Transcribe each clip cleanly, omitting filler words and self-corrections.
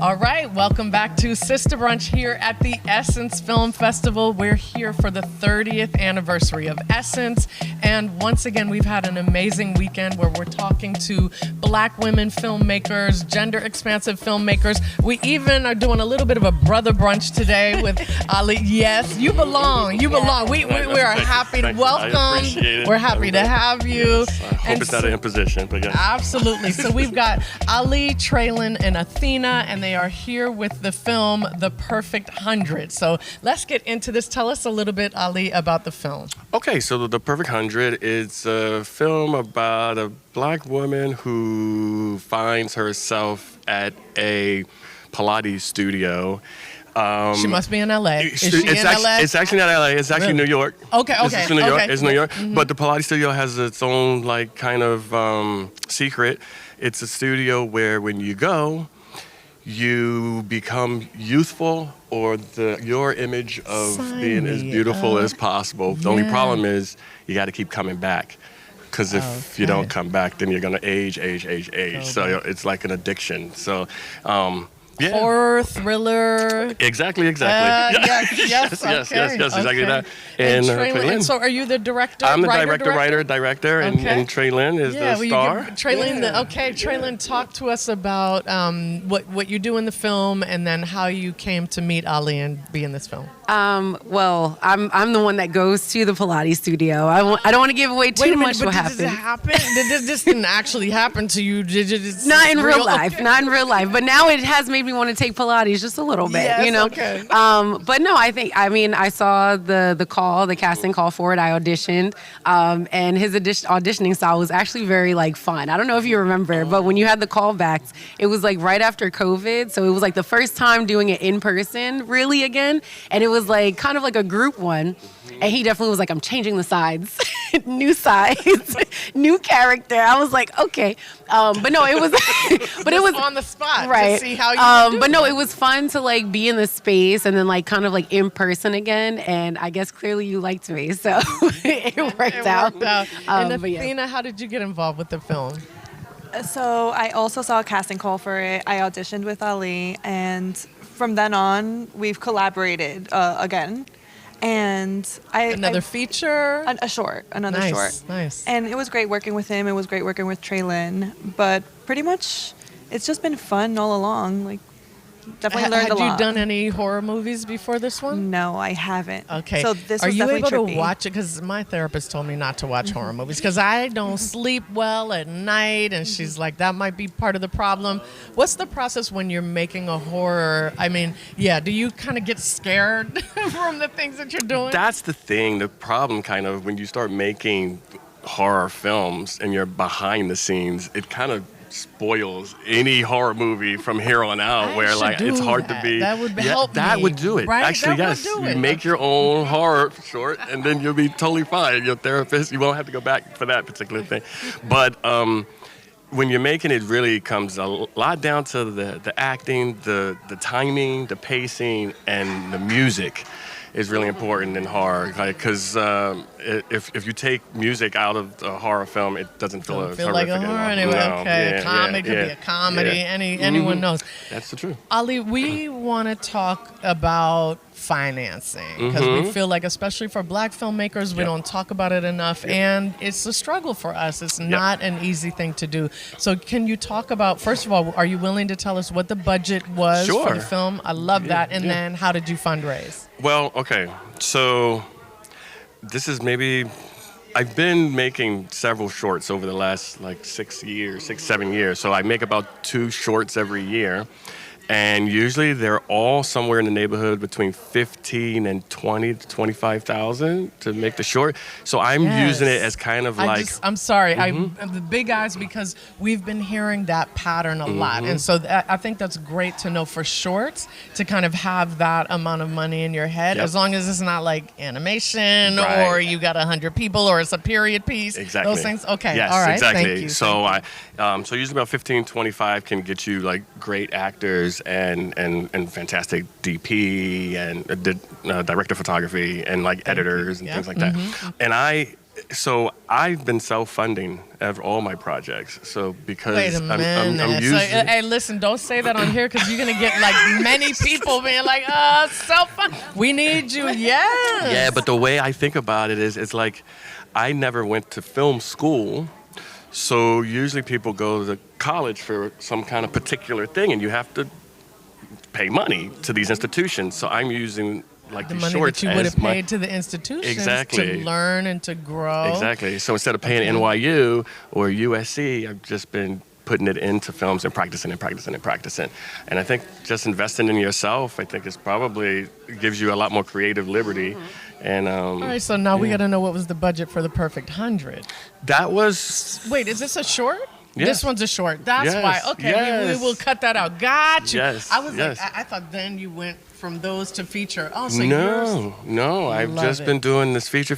All right, welcome back to Sista Brunch here at the Essence Film Festival. We're here for the 30th anniversary of Essence. And once again, we've had an amazing weekend where we're talking to Black women filmmakers, gender expansive filmmakers. We even are doing a little bit of a brother brunch today with Ali. Yes, you belong. You belong. We are happy to welcome. We're happy to have you. Yes, I hope it's not an imposition, but yeah. Absolutely. So we've got Ali, Traylon, and Athena, and they are here with the film The Perfect 100. So let's get into this. Tell us a little bit, Ali, about the film. Okay, so The Perfect 100 is a film about a Black woman who finds herself at a Pilates studio. She must be in LA. Is she in LA? It's actually not LA. It's actually New York. Okay. It's New York. It's New York. Mm-hmm. But the Pilates studio has its own kind of secret. It's a studio where when you go, you become youthful, or your image of being as beautiful as possible. The only problem is you got to keep coming back, because if you don't come back, then you're gonna age. So it's like an addiction. So. Horror, thriller. Exactly. Yes, exactly that. And Traylon, so are you the director? I'm the director, and Traylon is the star. Traylon, talk to us about what you do in the film, and then how you came to meet Ali and be in this film. Well, I'm the one that goes to the Pilates studio. I don't want to give away too much what happened. Did it happen? This didn't actually happen to you? Not in real life. Not in real life. But now it has made me want to take Pilates just a little bit, yes, you know? Okay. But no, I saw the casting call for it. I auditioned, and his auditioning style was actually very fun. I don't know if you remember, but when you had the callbacks, it was right after COVID. So it was the first time doing it in person really again. And it was kind of like a group one. And he definitely was I'm changing the sides, new sides, new character. I was okay. But no, it was, but it was on the spot, right? To see how you but no, it was fun to be in the space and then kind of in person again. And I guess clearly you liked me, so it worked out. And Athena, how did you get involved with the film? So I also saw a casting call for it. I auditioned with Ali, and from then on, we've collaborated again. And another short. Nice. And it was great working with him. It was great working with Traylon. But pretty much, it's just been fun all along. Definitely learned a lot. Had you done any horror movies before this one? No, I haven't. Okay. So this Are was you able trippy. to watch it? Because my therapist told me not to watch horror movies because I don't sleep well at night, and she's like, that might be part of the problem. What's the process when you're making a horror? I mean, do you kind of get scared from the things that you're doing? That's the thing. The problem kind of when you start making horror films and you're behind the scenes, it kind of spoils any horror movie from here on out, where it's hard to be. That would help me. That would do it. Right? Actually, yes. You make your own horror short, and then you'll be totally fine. Your therapist, you won't have to go back for that particular thing. But when you're making it, really comes a lot down to the acting, the timing, the pacing, and the music is really important in horror, because if you take music out of a horror film, it doesn't feel like a horror anyway. No. Okay, could be a comedy. Anyone knows. That's the truth. Ali, we want to talk about financing, because we feel especially for Black filmmakers, we don't talk about it enough, and it's a struggle for us. It's not an easy thing to do. So can you talk about, first of all, are you willing to tell us what the budget was for the film? I love that. And then how did you fundraise? Well, okay, so this is I've been making several shorts over the last 7 years. So I make about 2 shorts every year. And usually they're all somewhere in the neighborhood between 15 and 20 to 25,000 to make the short. So I'm using it as kind of I'm sorry, the big eyes, because we've been hearing that pattern a lot. And so I think that's great to know for shorts, to kind of have that amount of money in your head, as long as it's not animation or you got 100 people or it's a period piece. Exactly. Those things. Okay. Yes, all right. Exactly. Thank you. So so usually about 15, 25 can get you great actors and fantastic DP and director of photography and editors and things like that. And So I've been self-funding all my projects. So because Wait a minute. I'm So, using. hey, listen, don't say that on here because you're gonna get like many people being like, self-fund. We need you. Yes. Yeah, but the way I think about it is, it's like I never went to film school. So usually people go to college for some kind of particular thing, and you have to pay money to these institutions. So I'm using like The these money shorts that you would have as my paid to the institutions Exactly. to learn and to grow. Exactly. So instead of paying Okay. NYU or USC, I've just been putting it into films and practicing and practicing and practicing. And I think just investing in yourself, I think, is probably gives you a lot more creative liberty. And All right, so now we got to know what was the budget for the Perfect 100. that was Wait, is this a short? Yes. This one's a short. That's Yes, why. Okay, yes. we will cut that out. Got you. Yes, I was yes. like, I thought then you went from those to feature. Oh, so yours. No. I've Love just it. been doing this feature,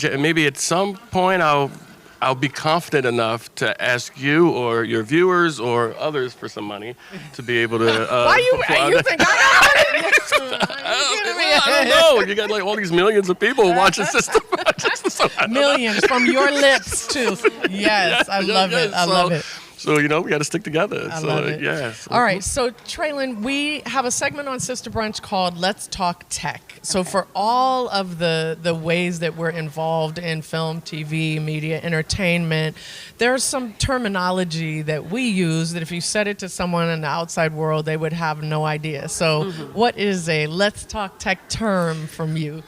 and maybe at some point I'll be confident enough to ask you or your viewers or others for some money to be able to. Why you think I got money? You kidding me? I don't know. You got like all these millions of people watching Sista Brunch. So I don't know. Millions from your lips too. Yes, I love it. I love it. So, we got to stick together. I love it. Yes. All right, so Traylon, we have a segment on Sista Brunch called Let's Talk Tech. So for all of the ways that we're involved in film, TV, media, entertainment, there's some terminology that we use that if you said it to someone in the outside world, they would have no idea. So what is a Let's Talk Tech term from you?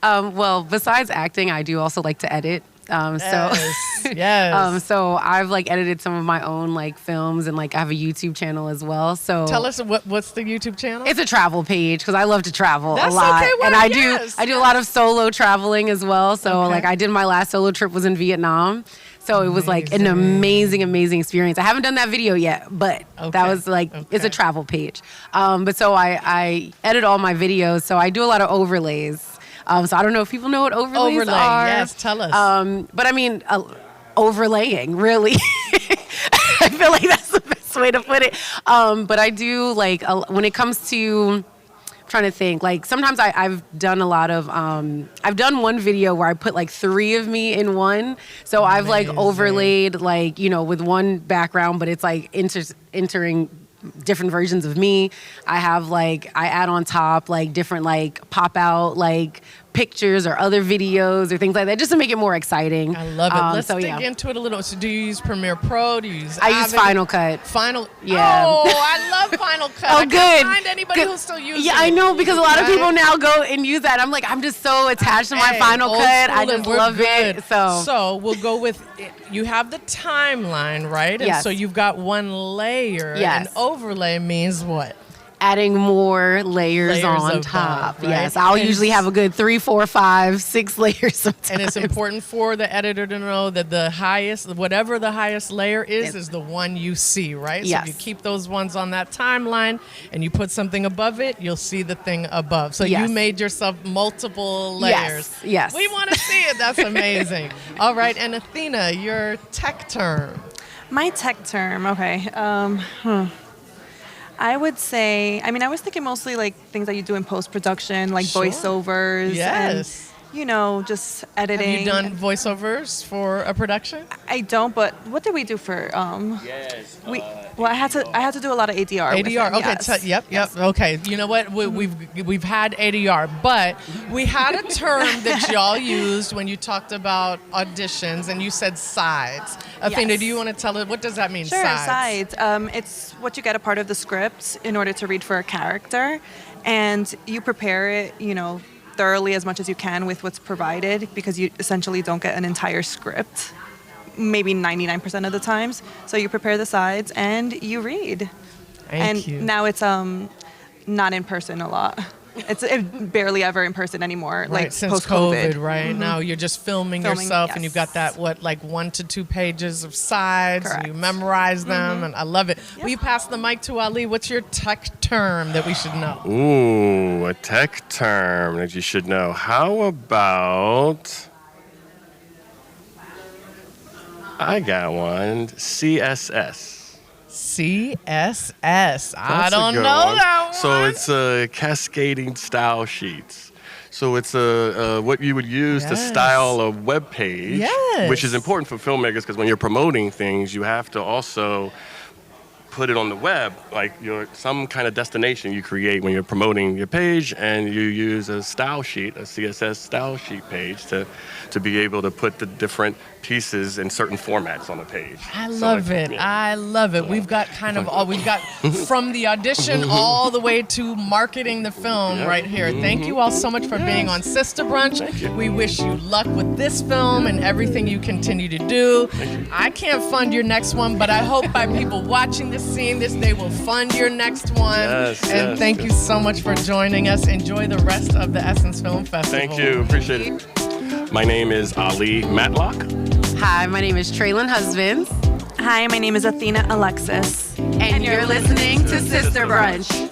Well, besides acting, I do also like to edit. Yes. So I've like edited some of my own like films, and like I have a YouTube channel as well. So Tell us what's the YouTube channel? it's a travel page because I love to travel That's a lot, okay, well, and I yes, do a lot of solo traveling as well. So Okay. like I did my last solo trip was in Vietnam. So it was like an amazing experience. I haven't done that video yet, but Okay, that was like, it's a okay. travel page. But so I edit all my videos. So I do a lot of overlays. So I don't know if people know what overlays Overlay, are. yes, tell us. But I mean, overlaying, really. I feel like that's the best way to put it. But I do like, when it comes to, trying to think, like sometimes I've done a lot of, I've done one video where I put like 3 of me in one. So I've like overlaid like, with one background, but it's like entering different versions of me. I add on top like different like pop out like pictures or other videos or things like that just to make it more exciting. I love it. Let's dig yeah. into it a little. So do you use Premiere Pro? Do you use I use Avid? Final Cut. Yeah. Oh, I love Final Cut. Oh, I good. can't find anybody Good. who's still using Yeah, I it. know, because a lot of Right? people now go and use that. I'm like, I'm just so attached to my Hey, Final old Cut. school I and just we're love good. it. So we'll go with it. You have the timeline, right? And Yes. so you've got one layer. Yes. And overlay means what? adding more layers on above, top. right? Yes, I'll And usually have a good 3, 4, 5, 6 layers sometimes. And it's important for the editor to know that the highest, whatever the highest layer is the one you see, right? So Yes. if you keep those ones on that timeline and you put something above it, you'll see the thing above. So Yes. you made yourself multiple layers. Yes. We want to see it. That's amazing. All right. And Athena, your tech term. My tech term, okay. I would say, I was thinking mostly like things that you do in post-production, like Sure. voiceovers. Yes. And, just editing. Have you done voiceovers for a production? I don't, but what did we do for, Yes. I had to do a lot of ADR. with ADR. him, Okay. yes. Yep. Okay. You know what? We've had ADR, but we had a term that y'all used when you talked about auditions, and you said sides. Athena, Yes. do you want to tell it? What does that mean? Sure, Sides. sides. It's what you get a part of the script in order to read for a character, and you prepare it, thoroughly as much as you can with what's provided, because you essentially don't get an entire script, maybe 99% of the times. So you prepare the sides and you read. Thank you. Now it's not in person a lot. It's barely ever in person anymore. Right, like since post-COVID. COVID, right? Now you're just filming yourself, and you've got that, 1 to 2 pages of sides, and you Correct. memorize them, and I love it. Will you pass the mic to Ali? What's your tech term that we should know? Ooh, a tech term that you should know. How about... I got one. CSS. CSS. I That's a don't good know one. that one. So it's cascading style sheets. So it's what you would use to style a web page, which is important for filmmakers because when you're promoting things, you have to also put it on the web, like some kind of destination you create when you're promoting your page, and you use a style sheet, a CSS style sheet page to be able to put the different pieces in certain formats on the page. I love it. I love it. We've got from the audition all the way to marketing the film right here. Thank you all so much for being on Sista Brunch. We wish you luck with this film and everything you continue to do. I can't fund your next one, but I hope by people watching this, seeing this, they will fund your next one. And thank you so much for joining us. Enjoy the rest of the Essence Film Festival. Thank you. Appreciate it. My name is Ali Matlock. Hi, my name is Traylon Husbands. Hi, my name is Athena Alexis. And you're listening to Sista Brunch.